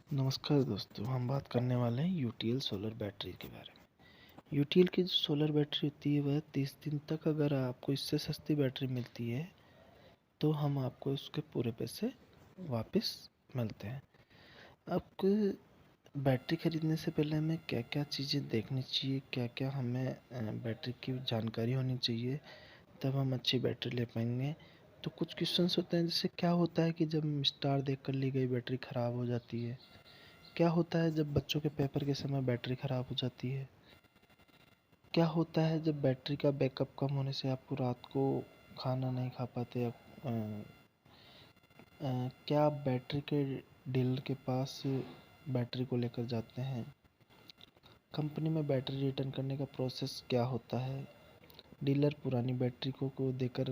नमस्कार दोस्तों, हम बात करने वाले हैं यूटीएल सोलर बैटरी के बारे में। यूटीएल की जो सोलर बैटरी होती है वह 30 दिन तक अगर आपको इससे सस्ती बैटरी मिलती है तो हम आपको उसके पूरे पैसे वापस मिलते हैं। आपको बैटरी ख़रीदने से पहले हमें क्या क्या चीज़ें देखनी चाहिए, क्या क्या हमें बैटरी की जानकारी होनी चाहिए, तब हम अच्छी बैटरी ले पाएंगे। तो कुछ क्वेश्चंस होते हैं, जैसे क्या होता है कि जब स्टार देखकर ली गई बैटरी ख़राब हो जाती है, क्या होता है जब बच्चों के पेपर के समय बैटरी ख़राब हो जाती है, क्या होता है जब बैटरी का बैकअप कम होने से आपको रात को खाना नहीं खा पाते आप, क्या आप बैटरी के डीलर के पास बैटरी को लेकर जाते हैं, कंपनी में बैटरी रिटर्न करने का प्रोसेस क्या होता है, डीलर पुरानी बैटरी को देकर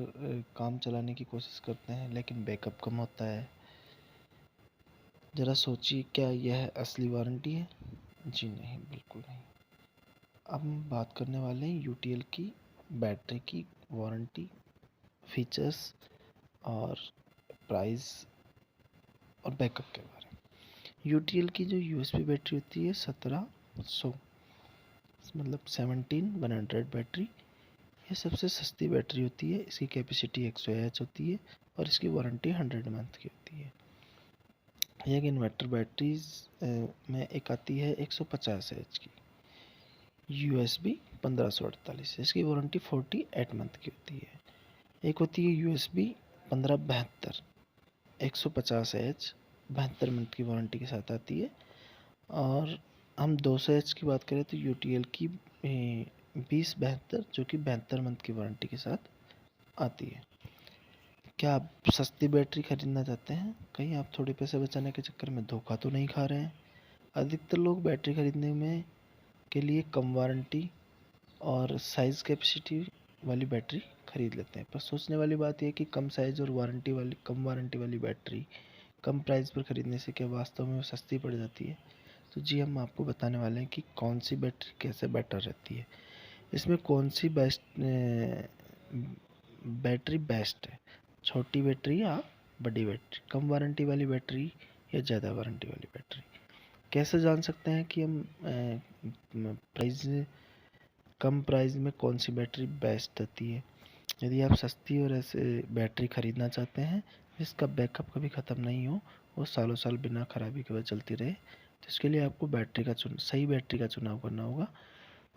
काम चलाने की कोशिश करते हैं लेकिन बैकअप कम होता है। ज़रा सोचिए, क्या यह असली वारंटी है? जी नहीं, बिल्कुल नहीं। अब हम बात करने वाले हैं यूटीएल की बैटरी की वारंटी, फीचर्स और प्राइस और बैकअप के बारे में। यूटीएल की जो यूएसबी बैटरी होती है 1700 मतलब 17100 बैटरी, ये सबसे सस्ती बैटरी होती है। इसकी कैपेसिटी 100 एच होती है और इसकी वारंटी 100 मंथ की होती है। एक इन्वर्टर बैटरीज में एक आती है 150 एच की यूएसबी 1548, इसकी वारंटी 48 मंथ की होती है। एक होती है यूएसबी 1572 150 एच 72 मंथ की वारंटी के साथ आती है। और हम 200 एच की बात करें तो यूटीएल की 2072 जो कि 72 मंथ की वारंटी के साथ आती है। क्या आप सस्ती बैटरी खरीदना चाहते हैं? कहीं आप थोड़े पैसे बचाने के चक्कर में धोखा तो नहीं खा रहे हैं? अधिकतर लोग बैटरी खरीदने में के लिए कम वारंटी और साइज़ कैपेसिटी वाली बैटरी खरीद लेते हैं, पर सोचने वाली बात यह है कि कम साइज़ और कम वारंटी वाली बैटरी कम प्राइस पर खरीदने से क्या वास्तव में वो सस्ती पड़ जाती है? तो जी, हम आपको बताने वाले हैं कि कौन सी बैटरी कैसे बेटर रहती है, इसमें कौन सी बैटरी बेस्ट है, छोटी बैटरी या बड़ी बैटरी, कम वारंटी वाली बैटरी या ज़्यादा वारंटी वाली बैटरी। कैसे जान सकते हैं कि हम कम प्राइस में कौन सी बैटरी बेस्ट होती है? यदि आप सस्ती और ऐसे बैटरी खरीदना चाहते हैं जिसका बैकअप कभी ख़त्म नहीं हो, वो सालों साल बिना खराबी के वजह चलती रहे, तो इसके लिए आपको सही बैटरी का चुनाव करना होगा।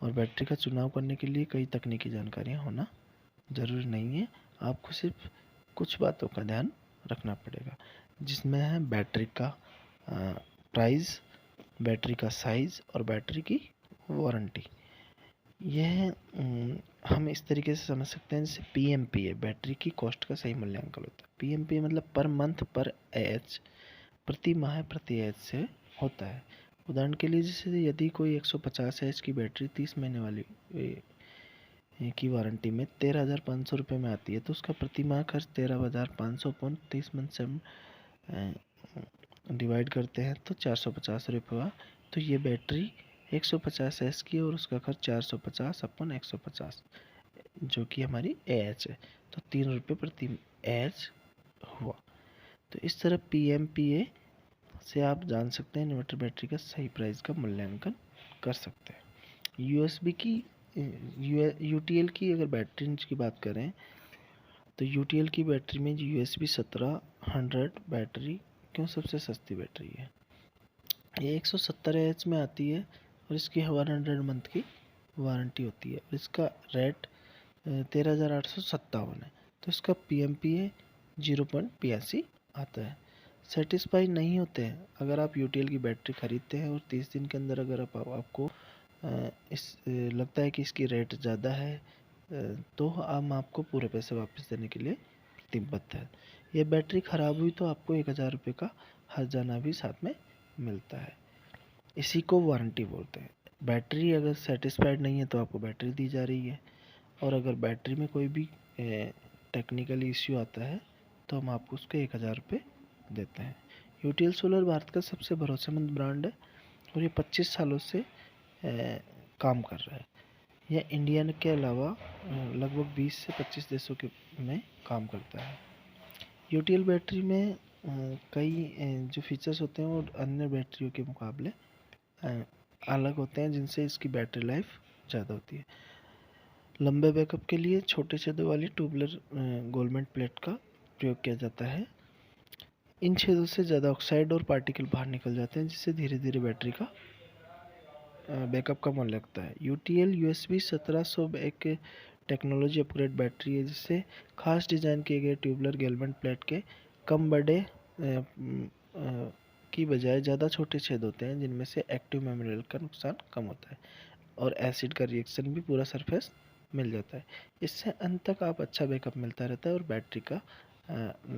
और बैटरी का चुनाव करने के लिए कई तकनीकी जानकारियाँ होना ज़रूरी नहीं है। आपको सिर्फ कुछ बातों का ध्यान रखना पड़ेगा, जिसमें है बैटरी का प्राइस, बैटरी का साइज़ और बैटरी की वारंटी। यह हम इस तरीके से समझ सकते हैं, जैसे पीएमपीए बैटरी की कॉस्ट का सही मूल्यांकन होता है। पीएमपीए मतलब पर मंथ पर एच, प्रति माह प्रति एच से होता है। उदाहरण के लिए, जैसे यदि कोई 150 एच की बैटरी 30 महीने वाली की वारंटी में 13,500 रुपये में आती है, तो उसका प्रति माह खर्च 13,500 पॉइंट 30 मंथ से हम डिवाइड करते हैं तो 450 रुपये हुआ। तो ये बैटरी 150 एच की और उसका खर्च 450 अपन 150, जो कि हमारी एच है, तो 3 रुपये प्रति एच हुआ। तो इस तरह पीएमपीए से आप जान सकते हैं इन्वर्टर बैटरी का सही प्राइस का मूल्यांकन कर सकते हैं। यूएसबी की यूटीएल की अगर बैटरी की बात करें तो यूटीएल की बैटरी में यूएसबी 1700 बैटरी क्यों सबसे सस्ती बैटरी है? ये 170 एच में आती है और इसकी 100 मंथ की वारंटी होती है और इसका रेट 13,857 है। तो इसका पीएमपीए 0.82 आता है। सेटिस्फाई नहीं होते हैं अगर आप यूटीएल की बैटरी खरीदते हैं और 30 दिन के अंदर अगर आपको लगता है कि इसकी रेट ज़्यादा है, तो हम आपको पूरे पैसे वापस देने के लिए प्रतिबद्ध है। यह बैटरी ख़राब हुई तो आपको 1,000 रुपये का हर्जाना भी साथ में मिलता है। इसी को वारंटी बोलते हैं। बैटरी अगर सेटिस्फाइड नहीं है तो आपको बैटरी दी जा रही है, और अगर बैटरी में कोई भी टेक्निकल इश्यू आता है तो हम आपको उसके 1,000 रुपये देते हैं। यूटीएल सोलर भारत का सबसे भरोसेमंद ब्रांड है और ये 25 सालों से काम कर रहा है। यह इंडिया के अलावा लगभग 20 से 25 देशों में काम करता है। यूटीएल बैटरी में कई जो फीचर्स होते हैं वो अन्य बैटरियों के मुकाबले अलग होते हैं, जिनसे इसकी बैटरी लाइफ ज़्यादा होती है। लंबे बैकअप के लिए छोटे छेदों वाली ट्यूबलर गोलमेंट प्लेट का प्रयोग किया जाता है। इन छेदों से ज़्यादा ऑक्साइड और पार्टिकल बाहर निकल जाते हैं, जिससे धीरे धीरे बैटरी का बैकअप कम होने लगता है। UTL USB 1700 एक टेक्नोलॉजी अपग्रेड बैटरी है, जिससे खास डिज़ाइन किए गए ट्यूबलर गेलमेंट प्लेट के कम बड़े की बजाय ज़्यादा छोटे छेद होते हैं, जिनमें से एक्टिव मेमोरियल का नुकसान कम होता है और एसिड का रिएक्शन भी पूरा सरफेस मिल जाता है। इससे अंत तक आप अच्छा बैकअप मिलता रहता है और बैटरी का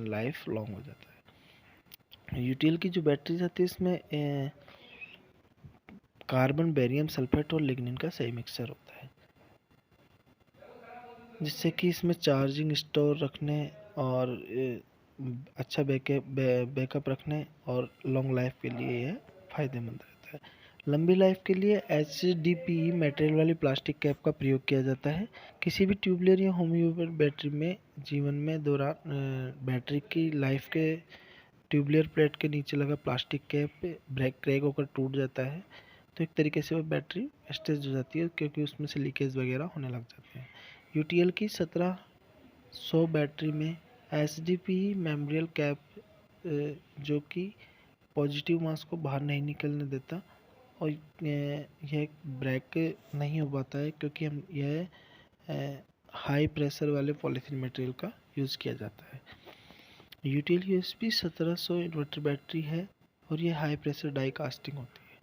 लाइफ लॉन्ग हो जाता है। UTL की जो बैटरी आती है इसमें कार्बन, बेरियम सल्फेट और लिग्निन का सही मिक्सचर होता है, जिससे कि इसमें चार्जिंग, स्टोर रखने और अच्छा बैकअप रखने और लॉन्ग लाइफ के लिए यह फ़ायदेमंद रहता है। लंबी लाइफ के लिए HDPE मटेरियल वाली प्लास्टिक कैप का प्रयोग किया जाता है। किसी भी ट्यूबलर या होम यूजर बैटरी में जीवन में दौरान बैटरी की लाइफ के ट्यूबलर प्लेट के नीचे लगा प्लास्टिक कैप ब्रेक क्रैक होकर टूट जाता है, तो एक तरीके से वो बैटरी वेस्टेज हो जाती है, क्योंकि उसमें से लीकेज वगैरह होने लग जाते हैं। UTL की 1700 बैटरी में HDPE मेमोरियल कैप जो कि पॉजिटिव मास को बाहर नहीं निकलने देता और यह ब्रेक नहीं हो पाता है, क्योंकि हम यह हाई प्रेशर वाले पॉलीथीन मटेरियल का यूज़ किया जाता है। UTL USB 1700 इन्वर्टर बैटरी है और ये हाई प्रेशर डाई कास्टिंग होती है।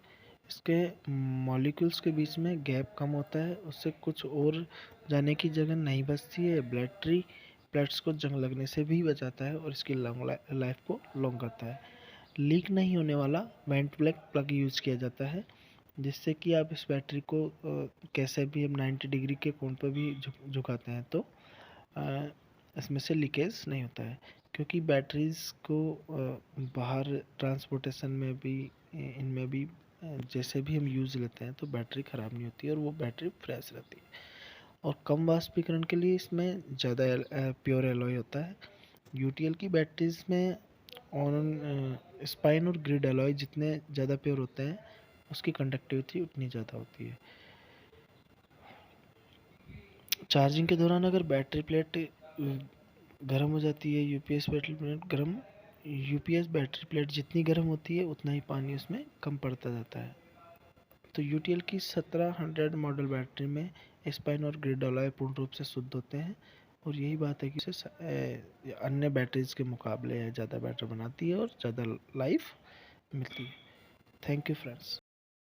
इसके मॉलिक्यूल्स के बीच में गैप कम होता है, उससे कुछ और जाने की जगह नहीं बचती है। बैटरी प्लेट्स को जंग लगने से भी बचाता है और इसकी लॉन्ग लाइफ को लॉन्ग करता है। लीक नहीं होने वाला वेंट ब्लैक प्लग यूज़ किया जाता है, जिससे कि आप इस बैटरी को कैसे भी हम 90 डिग्री के कोण पर भी झुकाते हैं तो इसमें से लीकेज नहीं होता है, क्योंकि बैटरीज़ को बाहर ट्रांसपोर्टेशन में भी इनमें भी जैसे भी हम यूज़ लेते हैं तो बैटरी ख़राब नहीं होती है और वो बैटरी फ्रेश रहती है। और कम वाष्पीकरण के लिए इसमें ज़्यादा प्योर एलॉय होता है। UTL की बैटरीज में ऑन स्पाइन और ग्रिड एलॉय जितने ज़्यादा प्योर होते हैं, उसकी कंडक्टिविटी उतनी ज़्यादा होती है। चार्जिंग के दौरान अगर बैटरी प्लेट गर्म हो जाती है, यूपीएस बैटरी प्लेट जितनी गर्म होती है उतना ही पानी उसमें कम पड़ता जाता है। तो UTL की 1700 मॉडल बैटरी में स्पाइन और ग्रिड एलॉय पूर्ण रूप से शुद्ध होते हैं और यही बात है कि इसे अन्य बैटरीज के मुकाबले ज़्यादा बेटर बनाती है और ज़्यादा लाइफ मिलती है। Thank you friends.